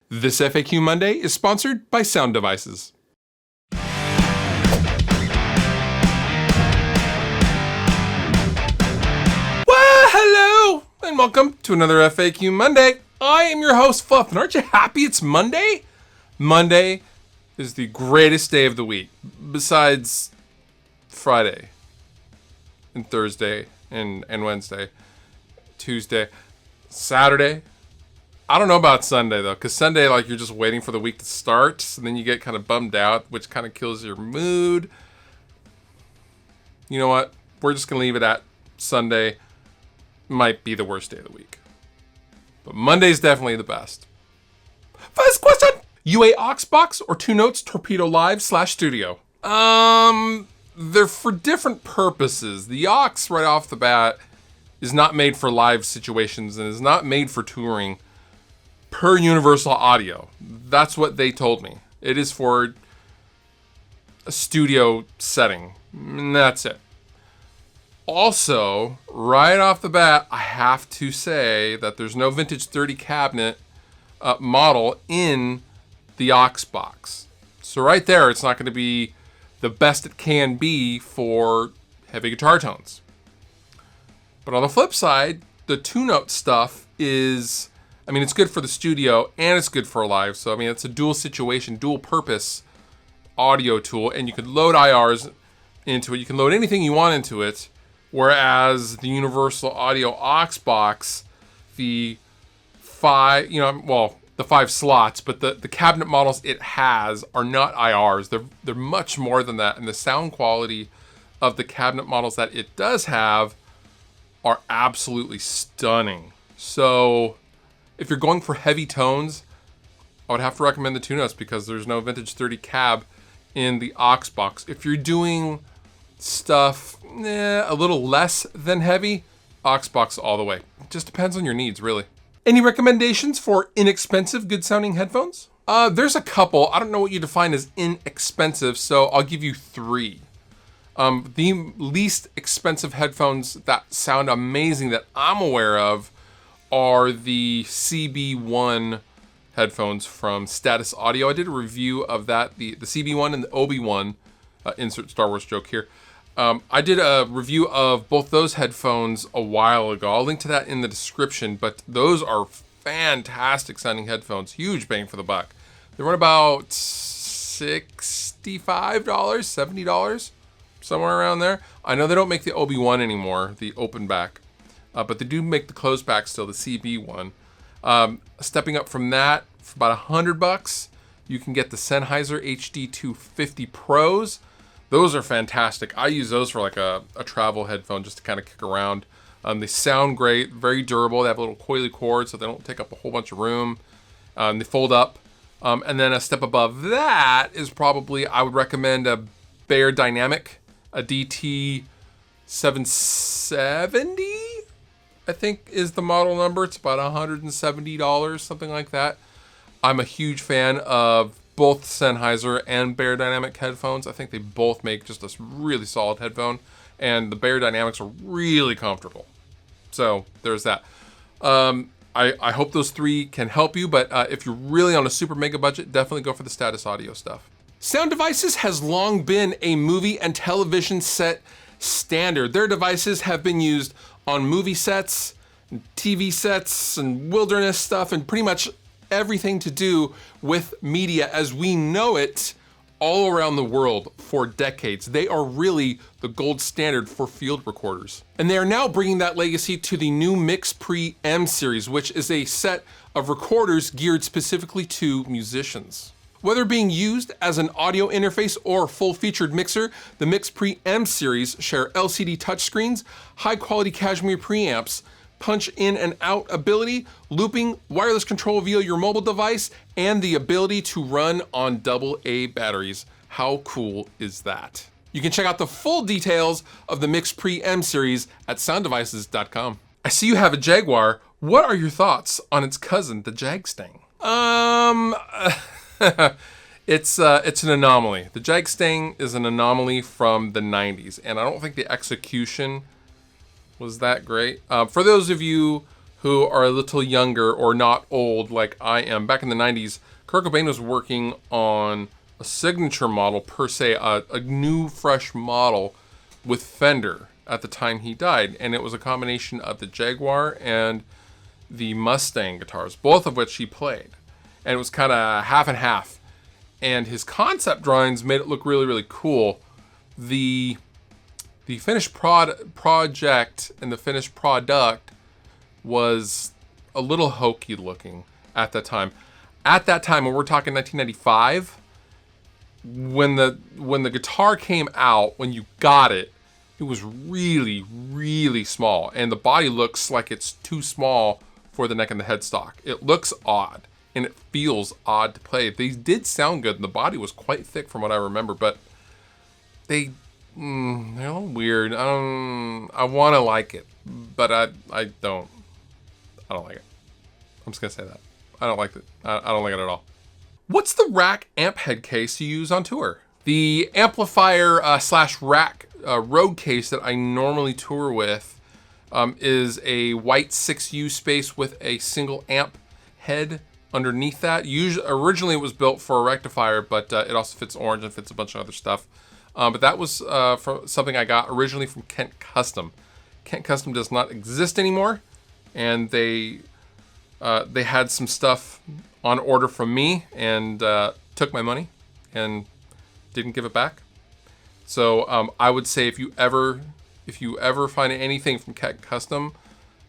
This FAQ Monday is sponsored by Sound Devices. Well, hello, and welcome to another FAQ Monday. I am your host, Fluff, and aren't you happy it's Monday? Monday is the greatest day of the week, besides Friday, and Thursday, and Wednesday, Tuesday, Saturday. I don't know about Sunday, though, because Sunday, like, you're just waiting for the week to start, and then you get kind of bummed out, which kind of kills your mood. You know what? We're just going to leave it at Sunday might be the worst day of the week. But Monday's definitely the best. First question! UA Oxbox or 2 Notes Torpedo Live /Studio? They're for different purposes. The Ox, right off the bat, is not made for live situations and is not made for touring. Per Universal Audio. That's what they told me. It is for a studio setting. And that's it. Also, right off the bat, I have to say that there's no vintage 30 cabinet model in the Oxbox. So right there, it's not going to be the best it can be for heavy guitar tones. But on the flip side, the 2-note stuff is... it's good for the studio and it's good for live. So, it's a dual situation, dual purpose audio tool. And you can load IRs into it. You can load anything you want into it. Whereas the Universal Audio Oxbox, the 5 slots, but the cabinet models it has are not IRs. They're much more than that. And the sound quality of the cabinet models that it does have are absolutely stunning. So... if you're going for heavy tones, I would have to recommend the 2 Notes because there's no vintage 30 cab in the Oxbox. If you're doing stuff a little less than heavy, Oxbox all the way. It just depends on your needs, really. Any recommendations for inexpensive, good-sounding headphones? There's a couple. I don't know what you define as inexpensive, so I'll give you 3. The least expensive headphones that sound amazing that I'm aware of are the CB1 headphones from Status Audio. I did a review of that, the CB1 and the OB1, insert Star Wars joke here. I did a review of both those headphones a while ago. I'll link to that in the description, but those are fantastic sounding headphones. Huge bang for the buck. They run about $65, $70, somewhere around there. I know they don't make the OB1 anymore, the open back. But they do make the closed back still, the CB one. Stepping up from that, for about $100, you can get the Sennheiser HD 250 Pros. Those are fantastic. I use those for like a travel headphone just to kind of kick around. They sound great, very durable. They have a little coily cord so they don't take up a whole bunch of room. They fold up. And then a step above that is probably, I would recommend a Bear Dynamic, a DT 770. I think is the model number. It's about $170, something like that. I'm a huge fan of both Sennheiser and Bear Dynamic headphones. I think they both make just a really solid headphone, and the Bear Dynamics are really comfortable. So there's that. I hope those 3 can help you, but if you're really on a super mega budget, definitely go for the Status Audio stuff. Sound Devices has long been a movie and television set standard. Their devices have been used on movie sets, and TV sets, and wilderness stuff, and pretty much everything to do with media as we know it all around the world for decades. They are really the gold standard for field recorders. And they are now bringing that legacy to the new Mix Pre M series, which is a set of recorders geared specifically to musicians. Whether being used as an audio interface or full-featured mixer, the Mix Pre M series share LCD touchscreens, high-quality cashmere preamps, punch in and out ability, looping, wireless control via your mobile device, and the ability to run on AA batteries. How cool is that? You can check out the full details of the Mix Pre M series at sounddevices.com. I see you have a Jaguar. What are your thoughts on its cousin, the Jagstang? It's an anomaly. The Jagstang is an anomaly from the 90s, and I don't think the execution was that great. For those of you who are a little younger or not old like I am, back in the 90s, Kurt Cobain was working on a signature model, per se, a new, fresh model with Fender at the time he died. And it was a combination of the Jaguar and the Mustang guitars, both of which he played. And it was kind of half and half. And his concept drawings made it look really, really cool. The finished project and the finished product was a little hokey looking at that time. At that time, when we're talking 1995, when the guitar came out, when you got it, it was really, really small. And the body looks like it's too small for the neck and the headstock. It looks odd, and it feels odd to play. They did sound good, and the body was quite thick from what I remember, but they're a little weird. I want to like it, but I don't like it. I'm just gonna say that. I don't like it. I don't like it at all. What's the rack amp head case you use on tour? The amplifier slash rack road case that I normally tour with is a white 6U space with a single amp head underneath that. Originally it was built for a rectifier, but it also fits orange and fits a bunch of other stuff. But that was from something I got originally from Kent Custom. Kent Custom does not exist anymore, and they had some stuff on order from me and took my money and didn't give it back. So I would say if you ever find anything from Kent Custom,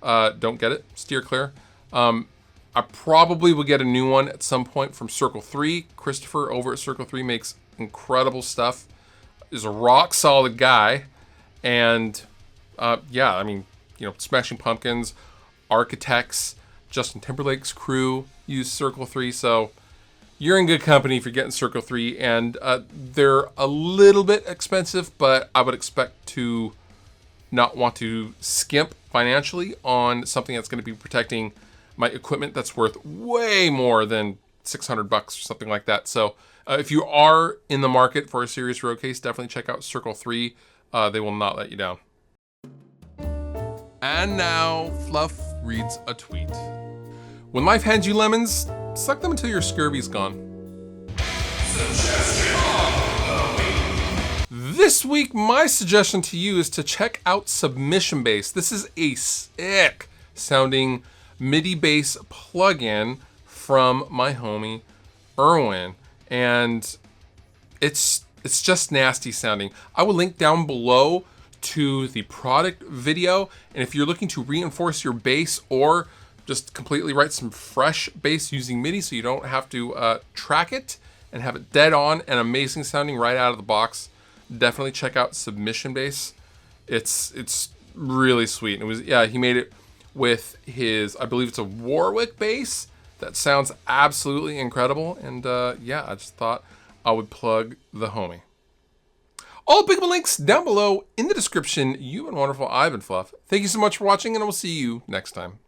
don't get it. Steer clear. I probably will get a new one at some point from Circle 3. Christopher over at Circle 3 makes incredible stuff. Is a rock solid guy, and yeah, I mean, Smashing Pumpkins, Architects, Justin Timberlake's crew use Circle 3, so you're in good company if you're getting Circle 3, and they're a little bit expensive, but I would expect to not want to skimp financially on something that's going to be protecting my equipment that's worth way more than $600 or something like that. So if you are in the market for a serious road case, definitely check out Circle 3. They will not let you down. And now, Fluff reads a tweet. When life hands you lemons, suck them until your scurvy's gone. This week, my suggestion to you is to check out Submission Bass. This is a sick sounding MIDI bass plugin from my homie Erwin, and it's just nasty sounding. I will link down below to the product video, and if you're looking to reinforce your bass or just completely write some fresh bass using MIDI so you don't have to track it and have it dead on and amazing sounding right out of the box, definitely check out Submission Bass. It's really sweet. And he made it with his, I believe it's a Warwick bass that sounds absolutely incredible. And I just thought I would plug the homie. All applicable links down below in the description. You've been wonderful. I've been Fluff. Thank you so much for watching, and I will see you next time.